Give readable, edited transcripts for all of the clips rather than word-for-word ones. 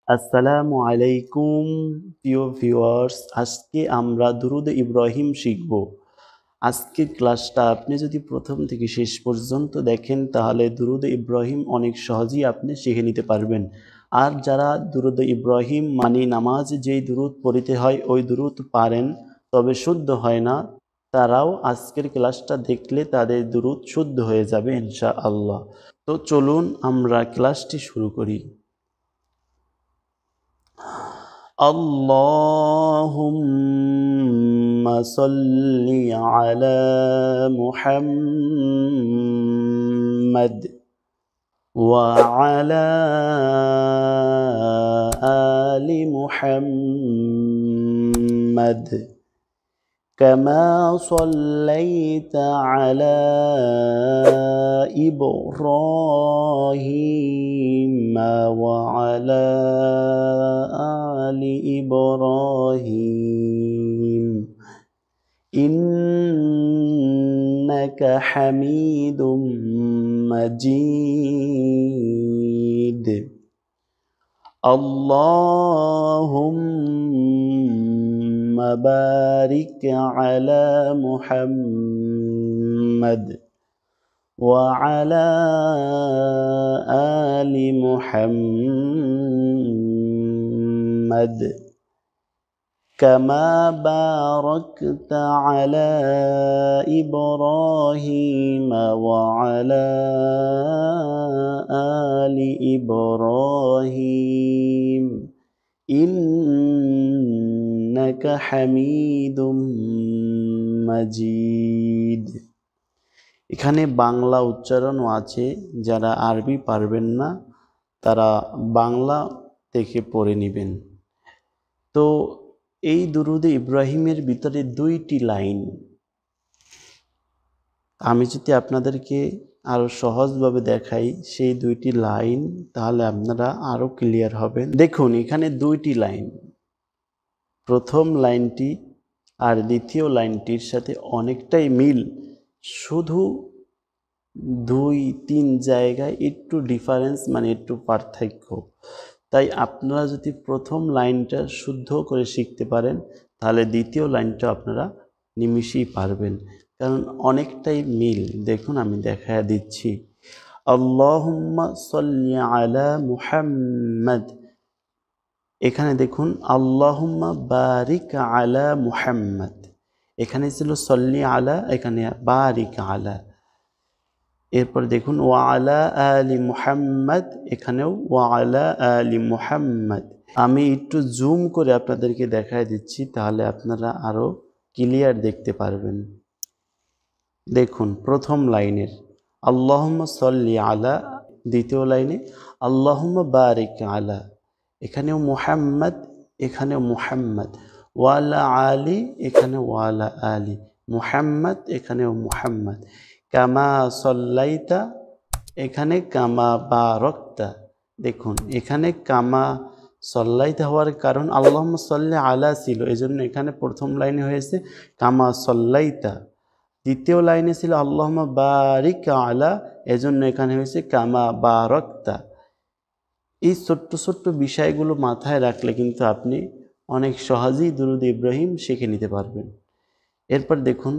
আসসালামু আলাইকুম প্রিয় ভিউয়ার্স, আজকে আমরা দুরুদ ইব্রাহিম শিখব। আজকের ক্লাসটা আপনি যদি প্রথম থেকে শেষ পর্যন্ত দেখেন তাহলে দুরুদ ইব্রাহিম অনেক সহজেই আপনি শিখে নিতে পারবেন। আর যারা দুরুদ ইব্রাহিম মানে নামাজে যেই দুরুদ পড়িতে হয় ওই দুরুদ পারেন তবে শুদ্ধ হয় না, তারাও আজকের ক্লাসটা দেখলে তাদের দুরুদ শুদ্ধ হয়ে যাবে ইনশাআল্লাহ। তো চলুন আমরা ক্লাসটি শুরু করি। اللهم صل على محمد وعلى آل محمد كما صليت على إبراهيم وعلى آل إبراهيم إنك حميد مجيد اللهم بارك على محمد وعلى آل محمد كما باركت على إبراهيم وعلى آل إبراهيم إنك حميد مجيد। এখানে বাংলা উচ্চারণও আছে, যারা আরবি পারবেন না তারা বাংলা দেখে পড়ে নেবেন। তো এই দুরুদে ইব্রাহিমের ভিতরে দুইটি লাইন, আমি যদি আপনাদেরকে আরো সহজভাবে দেখাই সেই দুইটি লাইন তাহলে আপনারা আরো ক্লিয়ার হবেন। দেখুন এখানে দুইটি লাইন, প্রথম লাইনটি আর দ্বিতীয় লাইনটির সাথে অনেকটাই মিল, শুধু 2-3 জায়গায় একটু ডিফারেন্স মানে একটু পার্থক্য। তাই আপনারা যদি প্রথম লাইনটা শুদ্ধ করে শিখতে পারেন তাহলে দ্বিতীয় লাইনটা আপনারা নিমিষেই পারবেন, কারণ অনেকটাই মিল। দেখুন আমি দেখায়া দিচ্ছি। আল্লাহুম্মা সাল্লি আলা মুহাম্মাদ, এখানে দেখুন আল্লাহুম্মা বারিক আলা মুহাম্মাদ, এখানে ছিল সাল্লি আলা, এখানে বারিক আলা। এরপর দেখুন ওয়া আলা আলি মুহাম্মাদ, এখানেও ওয়া আলা আলি মুহাম্মাদ। আমি একটু জুম করে আপনাদেরকে দেখায় দিচ্ছি তাহলে আপনারা আরো ক্লিয়ার দেখতে পারবেন। দেখুন প্রথম লাইনের আল্লাহুম্মা সাল্লি আলা, দ্বিতীয় লাইনে আল্লাহুম্মা বারিক আলা, এখানেও মুহাম্মাদ, এখানেও মুহাম্মাদ, ওয়ালা আলি, এখানে ওয়ালা আলি, মুহাম্মাদ, এখানেও মুহাম্মাদ, কামা সল্লাইতা, এখানে কামা বারাকতা। দেখুন এখানে কামা সল্লাইতা হওয়ার কারণ আল্লাহুম্মা সাল্লি আলা ছিল, এজন্য এখানে প্রথম লাইনে হয়েছে কামা সল্লাইতা। দ্বিতীয় লাইনে ছিল আল্লাহুম্মা বারিক আলা, এজন্য এখানে হয়েছে কামা বারাকতা। এই ছোট্ট ছোট্ট বিষয়গুলো মাথায় রাখলে কিন্তু আপনি অনেক সহজেই দুরুদ ইব্রাহিম শিখে নিতে পারবেন। এরপর দেখুন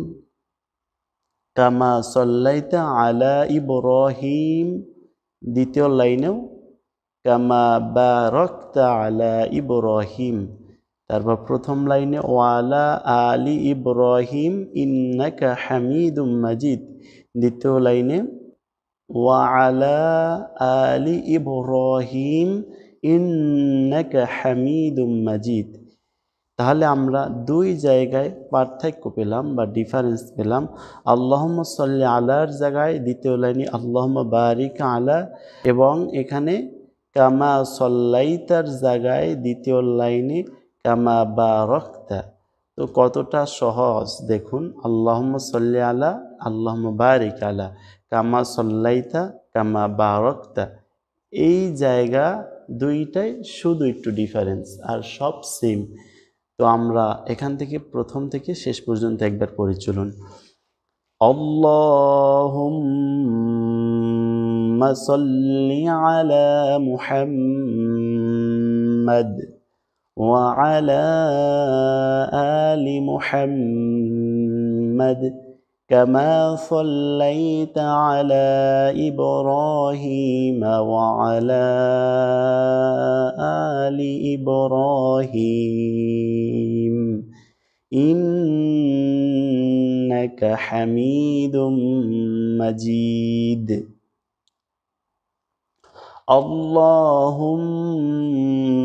কামা সল্লাইতা আলা ইব্রাহিম, দ্বিতীয় লাইনেও কামা বারাকতা আলা ইব্রাহিম। তারপর প্রথম লাইনে ওয়ালা আলি ইব্রাহিম ইন্নাকা হামিদুম মাজিদ, দ্বিতীয় লাইনে ওয়ালা আলি ইব্রাহিম ইন্নাকা হামিদুম মাজিদ। তাহলে আমরা দুই জায়গায় পার্থক্য পেলাম বা ডিফারেন্স পেলাম। আল্লাহুম্মা সাল্লি আলার জায়গায় দ্বিতীয় লাইনে আল্লাহুম্মা বারিক আলা, এবং এখানে কামা সল্লাইতার জায়গায় দ্বিতীয় লাইনে কামা বারাকতা। তো কতটা সহজ দেখুন, আল্লাহুম্মা সাল্লি আলা, আল্লাহুম্মা বারিক আলা, কামা সল্লাইতা, কামা বারাকতা। এই জায়গা দুইটাই শুধু একটু ডিফারেন্স, আর সব সেম। তো আমরা এখান থেকে প্রথম থেকে শেষ পর্যন্ত একবার পড়ি চলুন। আল্লাহুম্মা সাল্লি আলা মুহাম্মাদ محمد وعلى آل محمد كما صليت على إبراهيم وعلى آل إبراهيم إنك حميد مجيد اللهم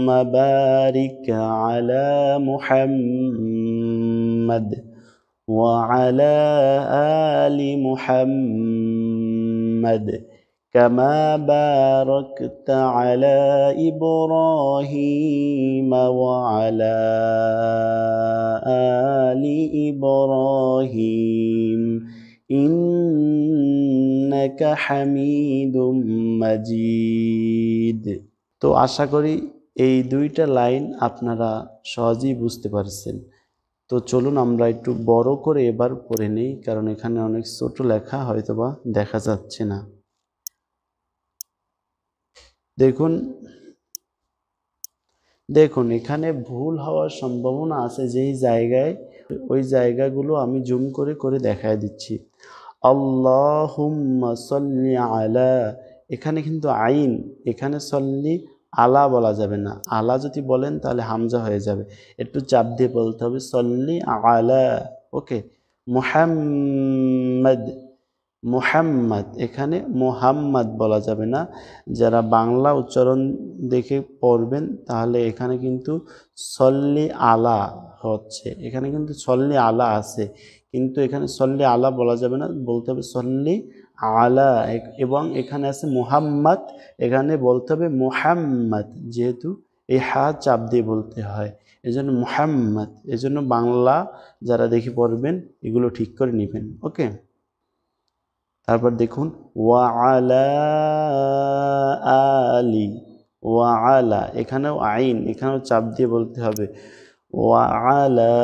بارك على محمد وعلى آل محمد كما باركت على إبراهيم وعلى آل إبراهيم إنك حميد مجيد। তো আশা করি এই দুইটা লাইন আপনারা সহজেই বুঝতে পারছেন। তো চলুন আমরা একটু বড় করে এবার পড়ে নেই, কারণ এখানে অনেক ছোট লেখা হয়তোবা দেখা যাচ্ছে না। দেখুন এখানে ভুল হওয়ার সম্ভাবনা আছে, যেই জায়গায় ওই জায়গাগুলো আমি জুম করে করে দেখায় দিচ্ছি। আল্লাহুম্মা সাল্লি আলা, এখানে কিন্তু আইন, এখানে সল্লি আলা বলা যাবে না। আলা যদি বলেন তাহলে হামজা হয়ে যাবে, একটু চাপ দিয়ে বলতে হবে সল্লি আলা। ওকে, মুহাম্মদ, মুহাম্মদ, এখানে মুহাম্মদ বলা যাবে না। যারা বাংলা উচ্চারণ দেখে পড়বেন তাহলে এখানে কিন্তু সল্লি আলা হচ্ছে, এখানে কিন্তু সল্লি আলা আছে, কিন্তু এখানে সল্লি আলা বলা যাবে না, বলতে হবে সল্লি আলা। এবং এখানে আছে মুহাম্মদ, এখানে বলতে হবে মুহাম্মদ, যেহেতু এই হা চাপ দিয়ে বলতে হয়, এজন্য মুহাম্মদ। এজন্য বাংলা যারা দেখে পড়বেন এগুলো ঠিক করে নেবেন। ওকে, তারপর দেখুন ওয়া আলা আলি, ওয়া আলা, এখানেও আইন, এখানেও চাপ দিয়ে বলতে হবে ওয়া আলা।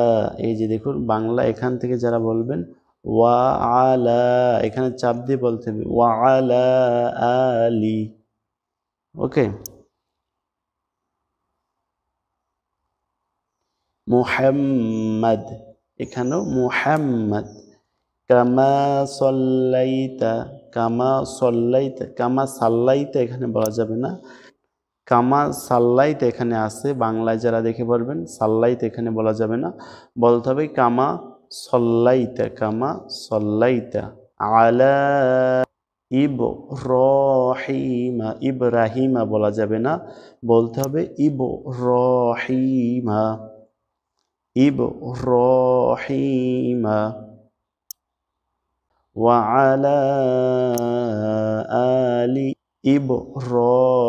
এই যে দেখুন বাংলা এখান থেকে যারা বলবেন ওয়া আলা, এখানে চাপ দিয়ে বলতে হবে ওয়া আলা আলি। ওকে, মুহাম্মদ, এখানেও মুহাম্মদ। কামা সল্লাইতা, কামা সল্লাইতা, কামা সাল্লাইতা এখানে বলা যাবে না, কামা সাল্লাইতা এখানে আছে, বাংলায় যারা দেখে পারবেন সাল্লাইতা এখানে বলা যাবে না, বলতে হবে কামা সল্লাইতা, কামা সল্লাইতা আলা ইবরাহিমা, ইব্রাহিমা বলা যাবে না, বলতে হবে ইবরাহিমা, ইবরাহিমা। وعلى آل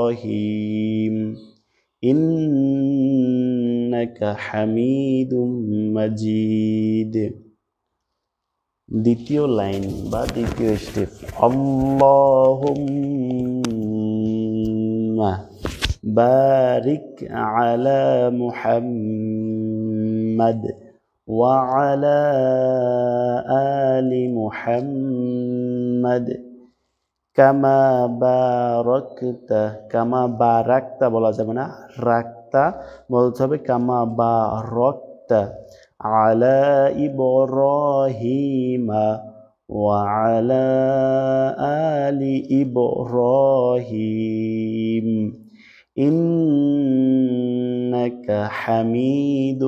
إبراهيم إنك حميد مجيد। দ্বিতীয় লাইন বা দ্বিতীয় স্টেপ, আল্লাহুম্মা বারিক আলা মুহাম্মাদ وعلى آل محمد كما باركت, কামা বারাকতা বলা যাবে না, রাখতা বলতে হবে কামা বারাকতা আলা ইব্রাহিমা وعلى آل إبراهيم إنك حميد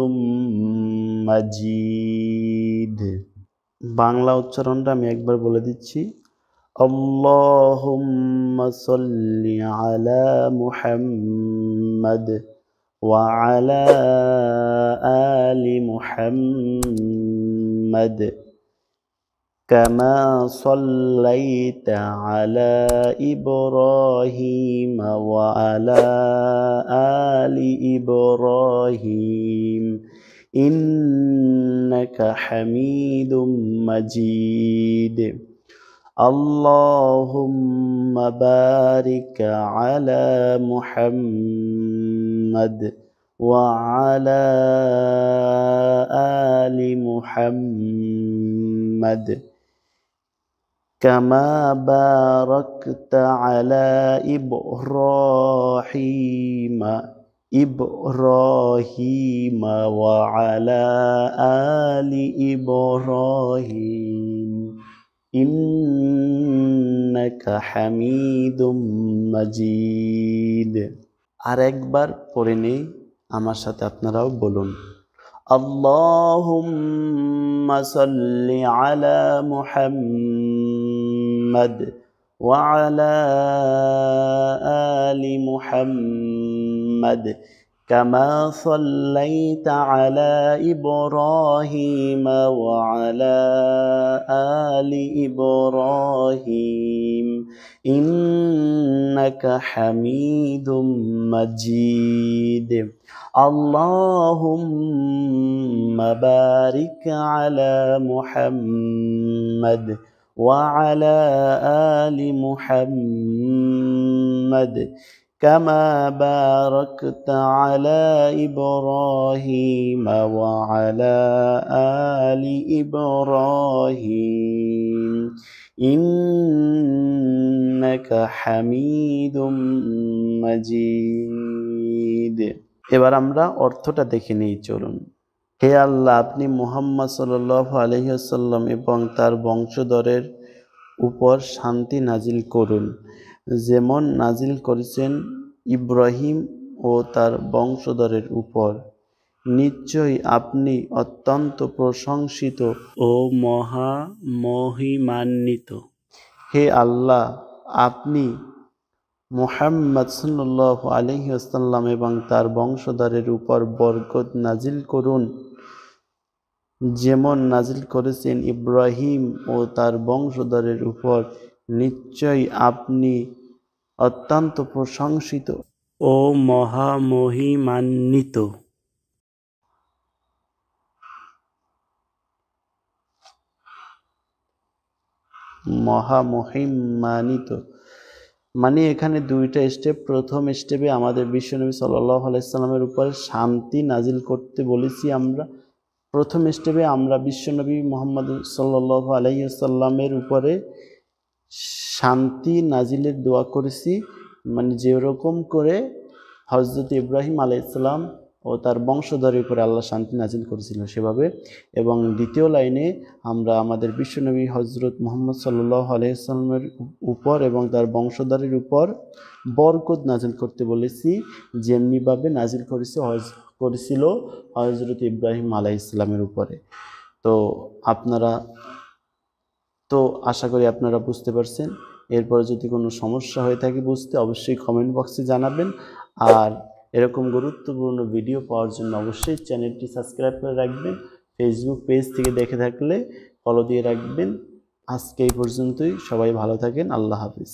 مجيد। বাংলা উচ্চারণটা আমি একবার বলে দিচ্ছি, আল্লাহুম্মা সাল্লি আলা মুহাম্মাদ ওয়া আলা আলি মুহাম্মাদ কামা সাল্লাইতা আলা ইব্রাহিম ওয়া আলা আলি ইব্রাহিম ইন্নাকা হামিদুম মাজিদ। আল্লাহুম্মা বারিক আলা মুহাম্মাদ ওয়া আলা আলি মুহাম্মাদ কামা বারাকতা আলা ইব্রাহিম إبراهيم وعلى آل إبراهيم إنك حميد مجيد। আরেকবার পড়ে নেই, আমার সাথে আপনারাও বলুন। اللهم صل على محمد وعلى آل محمد كما صليت على إبراهيم وعلى آل إبراهيم إنك حميد مجيد। اللهم بارك على محمد وعلى آل محمد كما باركت على إبراهيم وعلى آل إبراهيم إنك حميد مجيد। এবার আমরা অর্থটা দেখে নিই, চলুন। হে আল্লাহ, আপনি মুহাম্মদ সাল্লাল্লাহু আলাইহি ওয়াসাল্লাম এবং তার বংশধরের উপর শান্তি নাজিল করুন, যেমন নাজিল করেছেন ইব্রাহিম ও তার বংশধরের উপর। নিশ্চয়ই আপনি অত্যন্ত প্রশংসিত ও মহিমান্বিত। হে আল্লাহ, আপনি মুহাম্মদ সাল্লাল্লাহু আলাইহি ওয়াসাল্লাম এবং তার বংশধরের উপর বরকত নাজিল করুন, যেমন নাজিল করেছেন ইব্রাহিম ও তার বংশধরের উপর। নিশ্চয়ই আপনি অত্যন্ত প্রশংসিত ও মহিমান্বিত। মহিমান্বিত মানে এখানে দুইটা স্টেপ। প্রথম স্টেপে আমাদের বিশ্বনবী সাল্লাল্লাহু আলাইহি সাল্লামের উপর শান্তি নাজিল করতে বলেছি আমরা। প্রথম স্টেপে আমরা বিশ্বনবী মুহাম্মদ সাল্লাল্লাহু আলাইহি সাল্লামের উপরে শান্তি নাজিলের দোয়া করেছি, মানে যেরকম করে হযরত ইব্রাহিম আলাইহিস সালাম ও তার বংশধরের উপরে আল্লাহ শান্তি নাজিল করেছিল সেভাবে। এবং দ্বিতীয় লাইনে আমরা আমাদের বিশ্বনবী হযরত মুহাম্মদ সাল্লাল্লাহু আলাইহি সাল্লামের উপর এবং তার বংশধরের উপর বরকত নাজিল করতে বলেছি, যেমনিভাবে নাজিল করেছিল হযরত ইব্রাহিম আলাইহিস সালামের উপরে। তো আশা করি আপনারা বুঝতে পারছেন। এরপরে যদি কোনো সমস্যা হয়ে থাকে বুঝতে, অবশ্যই কমেন্ট বক্সে জানাবেন। আর এরকম গুরুত্বপূর্ণ ভিডিও পাওয়ার জন্য অবশ্যই চ্যানেলটি সাবস্ক্রাইব করে রাখবেন। ফেসবুক পেজ থেকে দেখে থাকলে ফলো দিয়ে রাখবেন। আজকে এই পর্যন্তই, সবাই ভালো থাকেন। আল্লাহ হাফিজ।